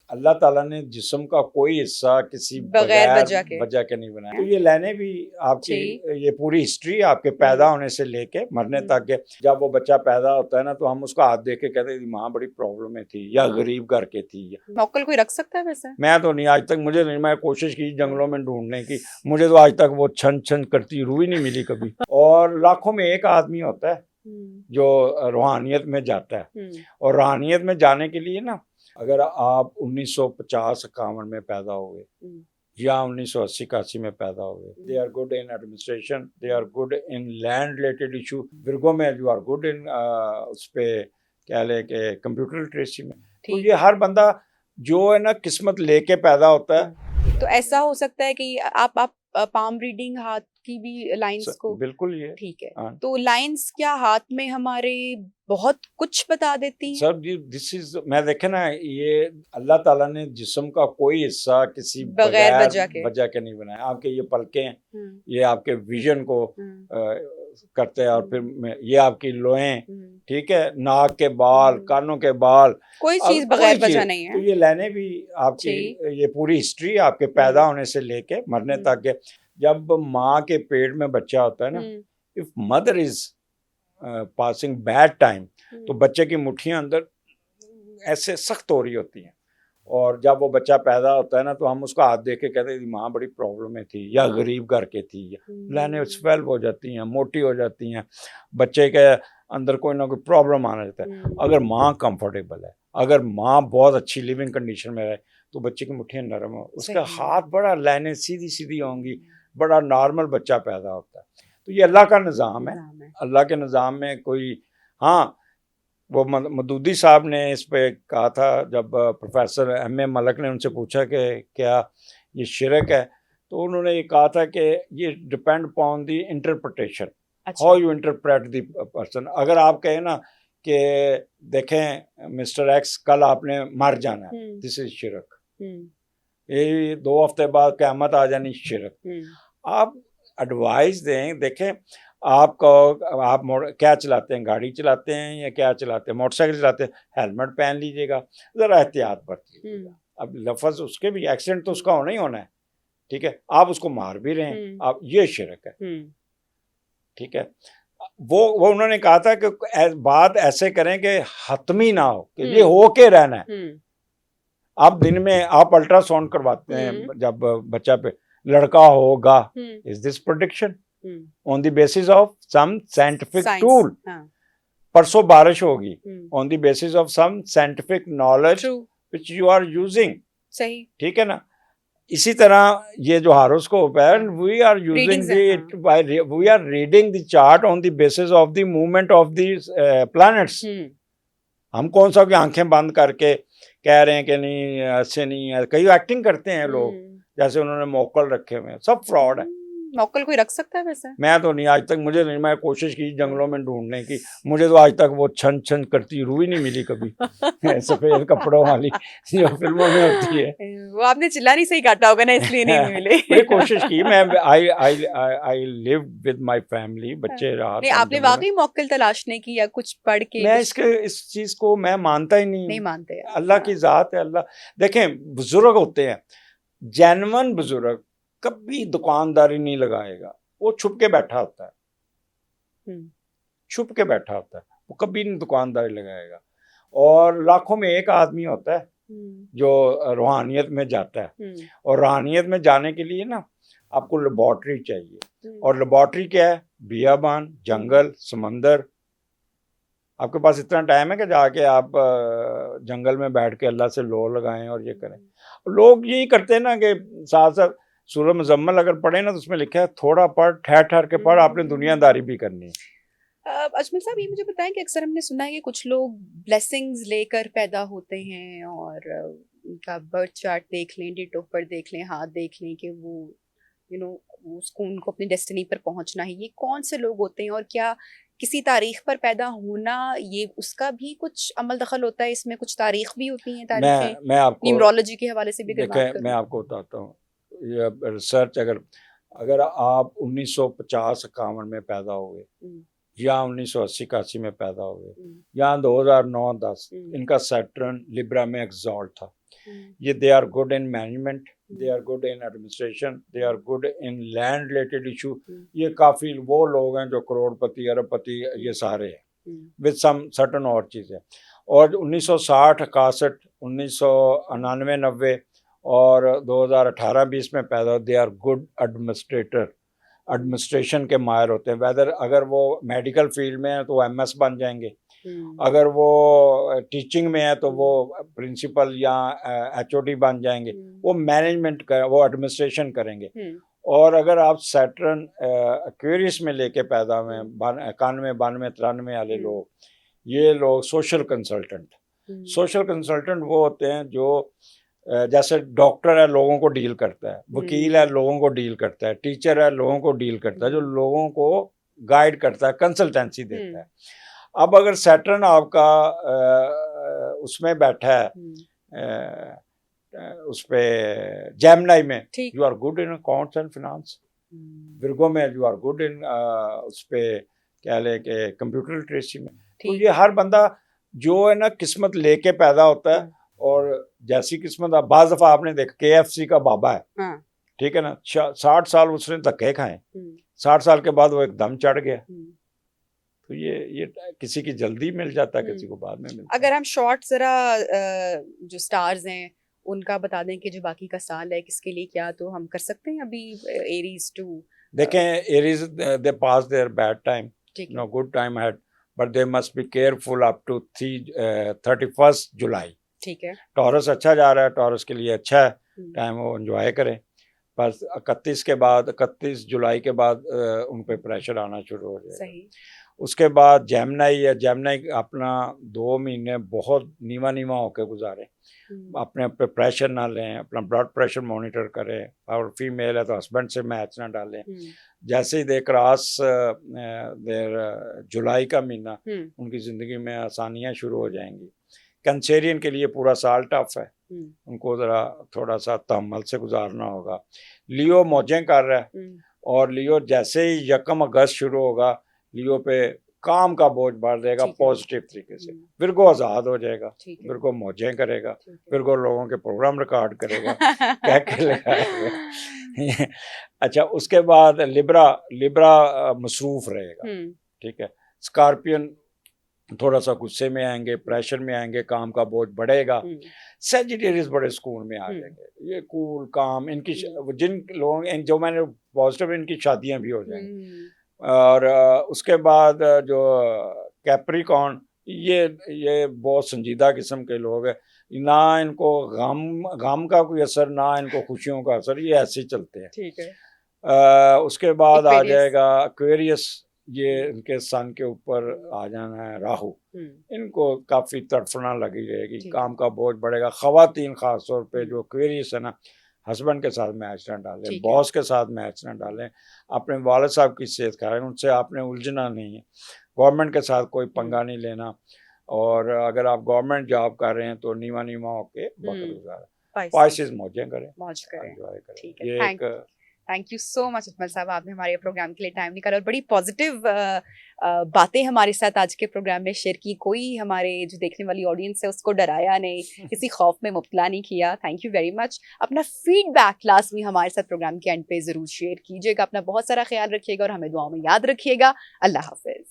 अल्लाह ताला ने जिस्म का कोई हिस्सा किसी बगैर बगैर वजह के नहीं बनाया। तो ये लाइनें भी आपकी, ये पूरी हिस्ट्री आपके पैदा होने से लेके मरने तक के, जब वो बच्चा पैदा होता है ना तो हम उसका हाथ देख के कहते हैं माँ बड़ी प्रॉब्लम में थी या गरीब घर के थी। मौकल कोई रख सकता है वैसे? मैं तो नहीं, आज तक मुझे नहीं, मैं कोशिश की जंगलों में ढूंढने की, मुझे तो आज तक वो छन छन करती रूह ही नहीं मिली कभी। और लाखों में एक आदमी होता है जो रूहानियत में जाता है, और रूहानियत में जाने के लिए ना, अगर आप 1950-51 में पैदा हुए या 1980-81 में पैदा हुए, they are good in administration, they are good in land related issue, Virgo में यू आर गुड इन उस पे क्या ले के कंप्यूटर लिटरेसी में। तो ये हर बंदा जो है ना किस्मत लेके पैदा होता है। तो ऐसा हो सकता है कि आप पाम रीडिंग हाथ की भी लाइंस को, बिल्कुल ये ठीक है। तो लाइंस क्या हाथ में हमारे बहुत कुछ बता देती हैं? सर दिस इज, मैं देखे ना, ये अल्लाह ताला ने जिस्म का कोई हिस्सा किसी बगैर वजह के नहीं बनाया। आपके ये पलकें, ये आपके विजन को करते हैं, और फिर ये आपकी लोएं, ठीक है, नाक के बाल, कानों के बाल, कोई चीज बगैर वजह नहीं है। तो ये लाइनें भी आपकी, ये पूरी हिस्ट्री आपके पैदा होने से लेके मरने तक के, जब माँ के पेट में बच्चा होता है ना, if mother is passing bad time, तो बच्चे की मुट्ठियां अंदर ऐसे सख्त हो रही होती हैं, और जब वो बच्चा पैदा होता है ना तो हम उसका हाथ देख के कहते हैं माँ बड़ी प्रॉब्लम में थी या गरीब घर के थी, लाइनें स्वेल हो जाती हैं, मोटी हो जाती हैं, बच्चे के अंदर कोई ना कोई प्रॉब्लम आने लगता है। अगर माँ कंफर्टेबल है, अगर माँ बहुत अच्छी लिविंग कंडीशन में रहे, तो बच्चे की मुट्ठियाँ नरम हो, उसका हाथ बड़ा, लाइनें सीधी सीधी होंगी, बड़ा नॉर्मल बच्चा पैदा होता है। तो ये अल्लाह का निज़ाम है। अल्लाह के निज़ाम में कोई, हाँ, वो मदूदी साहब ने इस पे कहा था, जब प्रोफेसर M.A. मलक ने उनसे पूछा कि क्या ये शिरक है, तो उन्होंने ये कहा था कि ये depend upon the interpretation, how you interpret the person. अगर आप कहें ना कि देखें मिस्टर एक्स, कल आपने मर जाना है, दिस इज शिरक, ये 2 हफ्ते बाद क़यामत आ जानी, शिरक। आप एडवाइस दें, देखें आप क्या चलाते हैं, गाड़ी चलाते हैं या क्या चलाते हैं, मोटरसाइकिल चलाते हैं, हेलमेट पहन लीजिएगा, ज़रा एहतियात बरतिएगा। अब लफ्ज़ उसके भी, एक्सीडेंट तो उसका होना ही होना है, ठीक है, आप उसको मार भी रहे हैं, आप, ये शिरक है, ठीक है। वो उन्होंने कहा था कि बात ऐसे करें कि हतमी ना हो कि ये हो के रहना है। आप दिन में आप अल्ट्रासाउंड करवाते हैं जब बच्चा पे, लड़का होगा, is this prediction on the basis of some scientific tool? परसों बारिश होगी, on the basis of some scientific knowledge which you are using, सही, ठीक है ना। इसी तरह ये जो हॉरोस्कोप है, we are using we are reading the chart on the basis of the movement of these planets. हम कौन सा कि आंखें बंद करके कह रहे हैं कि नहीं ऐसे नहीं है, कई एक्टिंग करते हैं लोग, जैसे उन्होंने मौकल रखे हुए हैं, सब फ्रॉड है। मौकल कोई रख सकता है वैसे? मैं तो नहीं, आज तक मुझे नहीं, मैं कोशिश की जंगलों में ढूंढने की, मुझे तो आज तक वो छन छन करती रूह ही नहीं मिली कभी। सफेद कपड़ों वाली जो फिल्मों में होती है। वो आपने चिल्ला नहीं सही काटा होगा ना, इसलिए नहीं मिले। बड़ी कोशिश की मैं, I live with my family, बच्चे रहा। नहीं, आपने वाकई मौकल तलाशने की या कुछ पढ़ के? मैं इस चीज को मैं मानता ही नहीं मानते। अल्लाह की जात है। अल्लाह, देखें बुजुर्ग होते हैं, जेन्युइन बुजुर्ग कभी दुकानदारी नहीं लगाएगा, वो छुप के बैठा होता है, छुप के बैठा होता है, वो कभी नहीं दुकानदारी लगाएगा। और लाखों में एक आदमी होता है जो रूहानियत में जाता है, और रूहानियत में जाने के लिए ना आपको लेबॉर्ट्री चाहिए, और लेबॉर्ट्री क्या है, बियाबान, जंगल, समंदर। आपके पास इतना टाइम है कि जाके आप जंगल में बैठ के अल्लाह से लो लगाएं और ये करें। लोग यही करते हैं ना कि साथ साथ सूरह मुज़म्मिल अगर पढ़े ना तो उसमें लिखा है थोड़ा पढ़, ठहर ठहर के पढ़, आपने दुनियादारी भी करनी है। अजमल साहब, ये मुझे बताएं कि अक्सर हमने सुना है कि कुछ लोग ब्लेसिंग्स लेकर पैदा होते हैं, और उनका बर्थ चार्ट देख लें, डेट ऑफ बर्थ देख लें, हाथ देख लें कि वो उसको, उनको अपनी डेस्टिनी पर पहुंचना है। ये कौन से लोग होते हैं, और क्या किसी तारीख पर पैदा होना, ये उसका भी कुछ अमल दखल होता है इसमें? कुछ तारीख भी होती हैं, तारीखें मैं आपको न्यूमरोलॉजी के हवाले से भी मैं आपको बताता हूँ। ये रिसर्च, अगर आप 1950-51 में पैदा हुए या 1980-81 में पैदा हुए या 2009-10, इनका सैटर्न लिब्रा में एक्सॉल्ट था, ये they are good in management, they are good in administration, they are good in land related issue. ये काफ़ी वो लोग हैं जो करोड़पति अरबपति ये सारे हैं विद सम सर्टन और चीज़ें। और 1960 61 1999 90 और 2018-20 में पैदा हो, they are good administrator, administration के माहिर होते हैं। वेदर अगर वो मेडिकल फील्ड में है तो वो MS बन जाएंगे, अगर वो टीचिंग में है तो वो प्रिंसिपल या HOD बन जाएंगे, वो मैनेजमेंट कर, वो एडमिनिस्ट्रेशन करेंगे। और अगर आप सैटर्न एक्वेरियस में लेके पैदा हुए 91 92 93 वाले लोग, ये लोग सोशल कंसल्टेंट वो होते हैं जो जैसे डॉक्टर है लोगों को डील करता है, वकील है लोगों को डील करता है, टीचर है लोगों को डील करता है, जो लोगों को गाइड करता है, कंसल्टेंसी देता है। अब अगर सैटर्न आपका उसमें बैठा है उस पे जेमिनी में, you are good in accounts and finance. Virgo में यू आर गुड इन उस पे क्या ले के कंप्यूटर लिटरेसी में। तो ये हर बंदा जो है ना किस्मत लेके पैदा होता है, और जैसी किस्मत बाज़ दफ़ा आपने देखा KFC का बाबा है, ठीक है ना, 60 साल उसने धक्के खाए, 60 साल के बाद वो एकदम चढ़ गया। तो ये किसी की जल्दी मिल जाता है, किसी को बाद में मिलता है। अगर हम शॉर्ट जरा जो स्टार्स हैं उनका बता दें कि जो बाकी का साल है किसके लिए क्या, तो हम कर सकते हैं अभी एरीज टू। देखें Aries they pass their bad time, no good time had, but they must be careful up to 31 July. ठीक है, टॉरस अच्छा जा रहा है, टॉरस के लिए अच्छा है टाइम, वो एंजॉय करें। बस 31 जुलाई के बाद उन पे प्रेशर आना शुरू हो जाएगा। सही। उसके बाद जेमिनी है, जेमिनी अपना 2 महीने बहुत नीवा होकर गुजारे, अपने पे प्रेशर ना लें, अपना ब्लड प्रेशर मॉनिटर करें, और फीमेल है तो हस्बैंड से मैच ना डालें। जैसे ही दे क्रॉस देर जुलाई का महीना, उनकी ज़िंदगी में आसानियाँ शुरू हो जाएंगी। कैंसेरियन के लिए पूरा साल टफ है, उनको ज़रा थोड़ा सा तहम्मुल से गुजारना होगा। लियो मौजें कर रहा है, और लियो जैसे ही 1 अगस्त शुरू होगा, लियो पे काम का बोझ बढ़ जाएगा पॉजिटिव तरीके से। विर्गो आज़ाद हो जाएगा, विर्गो मौजें करेगा, विर्गो लोगों के प्रोग्राम रिकॉर्ड करेगा, कह के लगाएगा। अच्छा, उसके बाद लिब्रा मसरूफ रहेगा, ठीक है। स्कॉर्पियन थोड़ा सा गुस्से में आएंगे, प्रेशर में आएंगे, काम का बोझ बढ़ेगा। सेजिटेरियस बड़े स्कूल में आ जाएंगे, ये कूल काम, इनकी जिन लोगों जो मैंने पॉजिटिव, इनकी शादियां भी हो जाएंगी। और उसके बाद जो कैप्रिकॉर्न, ये बहुत संजीदा किस्म के लोग हैं, ना इनको गम का कोई असर, ना इनको खुशियों का असर, ये ऐसे ही चलते हैं। ठीक है। उसके बाद आ जाएगा एक्वेरियस, ये इनके सन के ऊपर आ जाना है राहु, इनको काफ़ी तड़फना लगी रहेगी, काम का बोझ बढ़ेगा। ख़वातीन ख़ास तौर पे जो एक्वेरियस है ना, हस्बैंड के साथ मैच ना डालें, बॉस के साथ मैच ना डालें, अपने वालिद साहब की सेहत ख्याल, उनसे आपने उलझना नहीं है, गवर्नमेंट के साथ कोई पंगा नहीं लेना। और अगर आप गवर्नमेंट जॉब कर रहे हैं तो नीवा होके वक्त गुजारा, पाइसेस मौजें करें, एंजॉय करें। ये एक thank you so much Ajmal साहब, आपने हमारे प्रोग्राम के लिए टाइम निकाला और बड़ी पॉजिटिव बातें हमारे साथ आज के प्रोग्राम में शेयर की। कोई हमारे जो देखने वाली ऑडियंस है उसको डराया नहीं, किसी खौफ में मुब्तला नहीं किया। Thank you very much. अपना फीडबैक लाजमी हमारे साथ प्रोग्राम के एंड पे ज़रूर शेयर कीजिएगा। अपना बहुत सारा ख्याल रखिएगा और हमें दुआओं में याद रखिएगा। अल्लाह हाफिज़।